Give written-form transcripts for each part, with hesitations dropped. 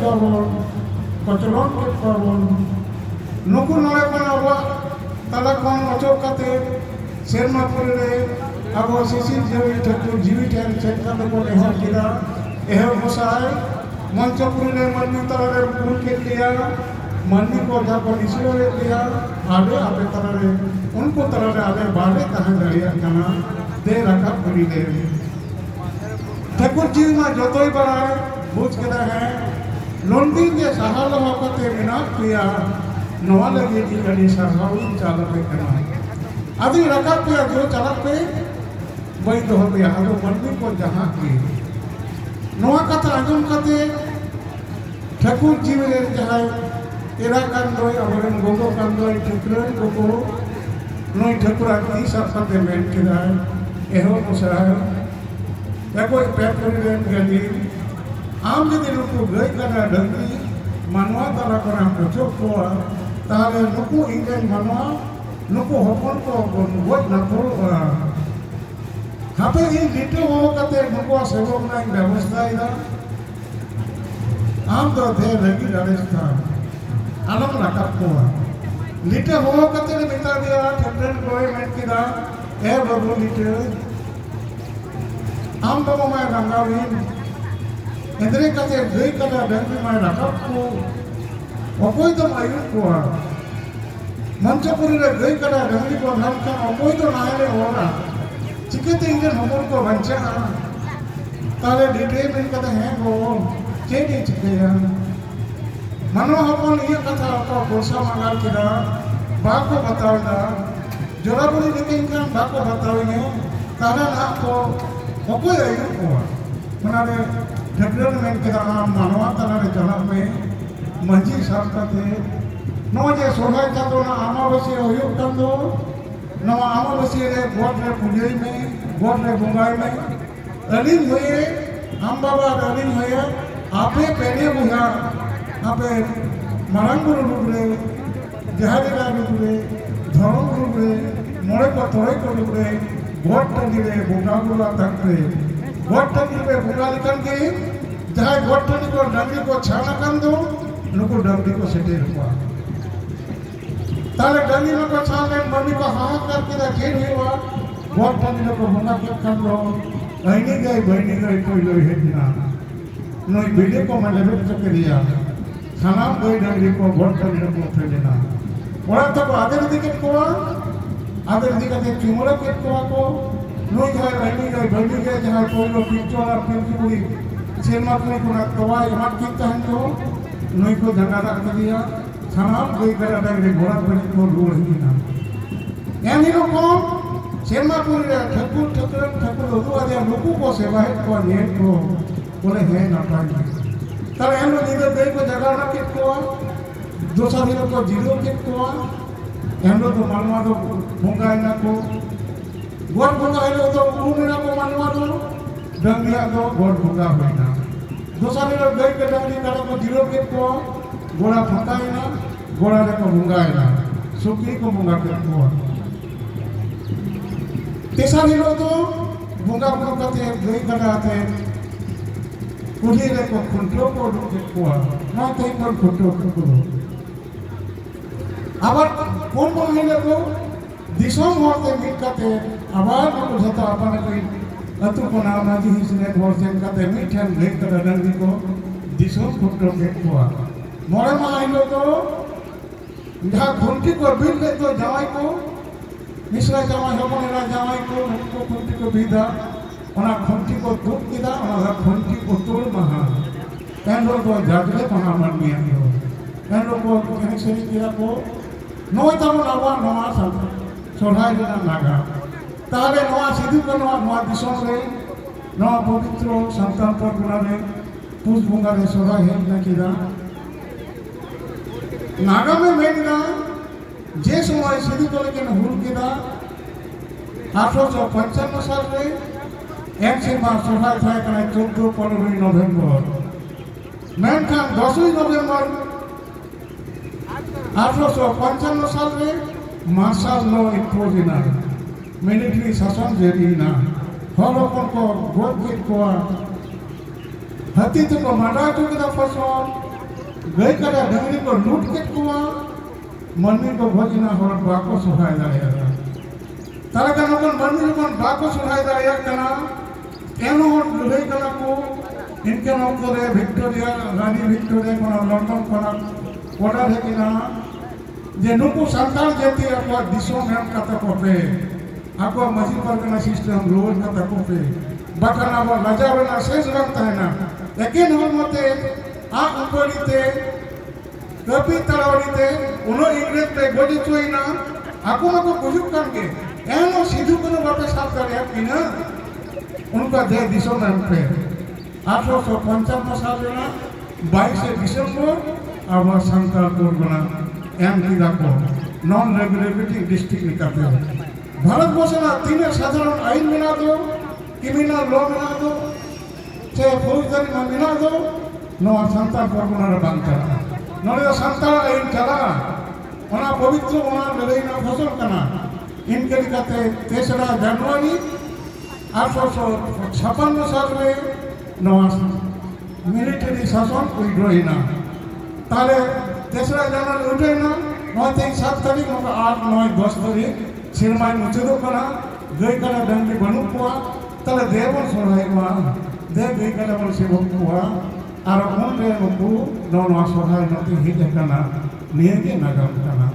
ᱠᱚᱣᱟᱵᱚᱱ ᱠᱚᱪᱞᱚᱱ ᱠᱮᱫ ᱠᱚᱣᱟᱵᱚᱱ ᱱᱩᱠᱩ ᱱᱚᱰᱮ ᱠᱷᱚᱱ ᱟᱵᱚᱣᱟᱜ ᱛᱟᱞᱟ ᱠᱷᱚᱱ ᱚᱪᱚᱜ ᱠᱟᱛᱮ ᱥᱮᱨᱢᱟ ᱯᱩᱨᱤ ᱨᱮ ᱟᱵᱚ ᱥᱤᱥᱤᱨ ᱡᱤᱣᱤ ᱴᱷᱟᱹᱠᱩᱨ ᱡᱤᱣᱤ ᱴᱷᱮᱱ ᱥᱮᱴ ᱠᱟᱛᱮ ᱵᱚᱱ ᱮᱦᱚᱵ ᱠᱮᱫᱟ ᱮᱦᱚᱵ ᱜᱚᱸᱥᱟᱭ ᱢᱚᱧᱪᱚᱯᱩᱨᱤ ᱨᱮ ᱢᱟᱹᱱᱢᱤ ᱛᱟᱞᱟᱨᱮ ᱯᱩᱨ ᱠᱮᱫ ᱞᱮᱭᱟ ᱢᱟᱹᱱᱢᱤ ᱠᱚ ᱡᱟᱦᱟᱸ ᱠᱚ ᱤᱥᱲᱟᱹᱣᱮᱫ ᱞᱮᱭᱟ ᱟᱞᱮ ᱟᱯᱮ ᱛᱟᱞᱟᱨᱮ ᱩᱱᱠᱩ ᱛᱟᱞᱟᱨᱮ ᱟᱞᱮ ᱵᱟᱞᱮ ᱛᱟᱦᱮᱸ ᱫᱟᱲᱮᱭᱟᱜ ᱠᱟᱱᱟ ᱫᱮ ᱨᱟᱠᱟᱵ ᱠᱩᱲᱤ ᱞᱮ ᱴᱷᱟᱹᱠᱩᱨ ᱡᱤᱣᱤ ᱢᱟ ᱡᱚᱛᱚᱭ ᱵᱟᱲᱟᱭ बुझ के हैं लोंडी के सहाल होकते बिना किया नवा लगे की अड़ी सरहाउ चालक करना आदि रखा पे जो चालक पे वही तो हो गया अगर मंडी को जहाँ की नवा कथा आजम कते ठाकुर जीव रे जहाँ एरा कंदोय अबरन गोगो कंदोय ठकुरन गोगो नोई ठाकुर आदि सब कते मेन किदा एहो मुसरा एको पेपर रे गली आम जदि नुकु गई करा डंगी मानवा तला करा ओचो कोआ ताले नुकु इंगन मानवा नुकु हपन को गोज नकोल हापे इन लिटे हो कते नुकु सेवक ना व्यवस्था इदा आम तो दे लगी राजस्थान अलग रखा कोआ लिटे हो कते ने बिता दिया ठंडन कोई में किदा ए बबू लिटे आम तो मैं रंगावीन इंद्रे कते गई कला डंगी में रखब को अकोई तो आयु को मंचपुरी रे गई कला डंगी को नाम का अकोई तो नायले होरा चिकते इंजन हमर को बंचा ताले डिटेल में कते हैं को केडी चिकेया मनो हपन ये कथा को गोसा मंगाल किदा बाको बतावदा जोरापुरी लेके इंजन बाको बतावने ताला ना को अकोई आयु को मनारे ठकुरन में के नाम मानवा तलारे चला में मंजी साफ करते नोजे सोहाय चादो ना अमावस्या होयो कंदो नवा अमावस्या रे गोट रे पूजई में गोट रे बुंगाई में अलिन होए हम बाबा अलिन होए आपे पेने बुहा आपे मरंगुर रुबरे जहारीला रुबरे धरम रुबरे मोड़े को तोड़े को रुबरे गोट टंगी रे बुंगा बुला तकरे गोट टंगी पे बुंगा लिखन के जहाँ गोट टंगी को डंगी को छाना कर दो नुको डंगी को सेटे रुपा ताले डंगी को छाने मम्मी को हाँ करके रखे हुआ गोट टंगी को बुंगा के कर दो बहनी गई कोई लोग है ना नोई बिल्ली को मैं लेबे चुके दिया खाना कोई डंगी को गोट टंगी को उठे लेना और तब आधे दिखे को चुमड़ा के को नोई जहाँ बहनी गई जहाँ कोई लोग पिक्चर और पिंकी पूरी सेमा को ना तवा यहाँ कितना है तो नोई को झंडा रख दिया खाना कोई करा डंगी घोड़ा बनी को लूढ़ ही ना यानी लोग को सेमा पूरी रे ठकुर उदु आदि लोगों को सेवा है को नेट को बोले है ना पाई तर हम लोग इधर गए को जगह ना कित को दूसरा दिन को जीरो कित को हम लोग तो मानवा तो भूंगा ना को गोट भूंगा है तो उमेरा को मानवा तो डंगिया तो गोट भूंगा है ना दूसरा दिन गए के डंगी का को जीरो कित को गोड़ा फंका है ना गोड़ा रे को भूंगा है ना सुखी को भूंगा कित को तेसा दिनों तो भूंगा करते गई कराते कुली रे को खुंटो को कुआ ना कहीं पर खुंटो को आबार कौन महीने को दिसों होते मिट करते आबार को जता अपन कोई अतु को नाम ना दी इसने होते करते मिठन लेक कर डंगी को दिसों खुंटो के कुआ मोरे में आइलो तो जहाँ खुंटी को बिल ले तो जावाई को मिश्रा जावाई हो मेरा जावाई को खुंटी को बीधा उना खुंटी को धूप किदा उना खुंटी को तोड़ महा कैंडो को जागले महा मन में आयो कैंडो को कहीं से किया को नोई तब नवा नवा सब सोढ़ाई जना नागा ताले नवा सिद्धू को नवा दिसों रे नवा पवित्र संतान पर गुना रे पूज भूंगा रे सोढ़ाई है ना किदा नागा में मेंगा जे समय सिद्धू को लेकिन हुल किदा 1855 साल रे एक से मास सोढ़ाई था कने 14-15 नवंबर मेनखान 10 नवंबर 1855 साल रे मार्शल लॉ इम्पोज ना मिलिट्री शासन जेरी ना हर अपन को गोद गिट को हती तो मारा तो के फसल गई करे डंगरी को लूट के कुआ मन्नी को भजना हो बाको सुहाय दाया तारा का नोकन मन्नी को बाको सुहाय दाया कना एनो लड़ाई कना को इनके नौकरे विक्टोरिया रानी विक्टोरिया को लंदन को ऑर्डर है कि ना जे नुकु संतान जेती आपको दिशों में कथा को पे आपको मजीद परगना सिस्टम रोज कथा को पे बकना वो लजावना शेष रखता है ना लेकिन हम मते आ ऊपरीते कभी तड़ावरीते उन्हों इंग्लिश पे गोदी चुई ना आपको ना को कुछ करके एनो सीधु को बातें साफ कर रहे हैं ना उनका दे दिशों में पे 1855 साल में 22 दिसंबर अब संकल्प बना एम की को नॉन रेगुलेटरी डिस्ट्रिक्ट निकालते हो भारत वर्ष ना तीन साधारण आइन बना दो क्रिमिनल लॉ बना दो चाहे फौजदारी में बना दो नो संतान परगना बांधता नोड़े संतान आइन चला उना पवित्र उना लड़ाई ना फसल करना इनके लिखाते 3 जनवरी 1856 साल में नवा मिलिट्री शासन उइड्रो ना ताले 3 जनवरी उठे ना 7 तारीख 8 9 10 तारीख सिरमाई मुचेदो कना गई कना डंडी बनू कुआ ताले देवन सोहाय कुआ दे गई कना बन से कुआ और उन रे नुकु नवा सोहाय नती हिज कना नियगे नगम कना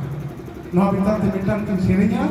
नो बिता ते मिटन की सिरिया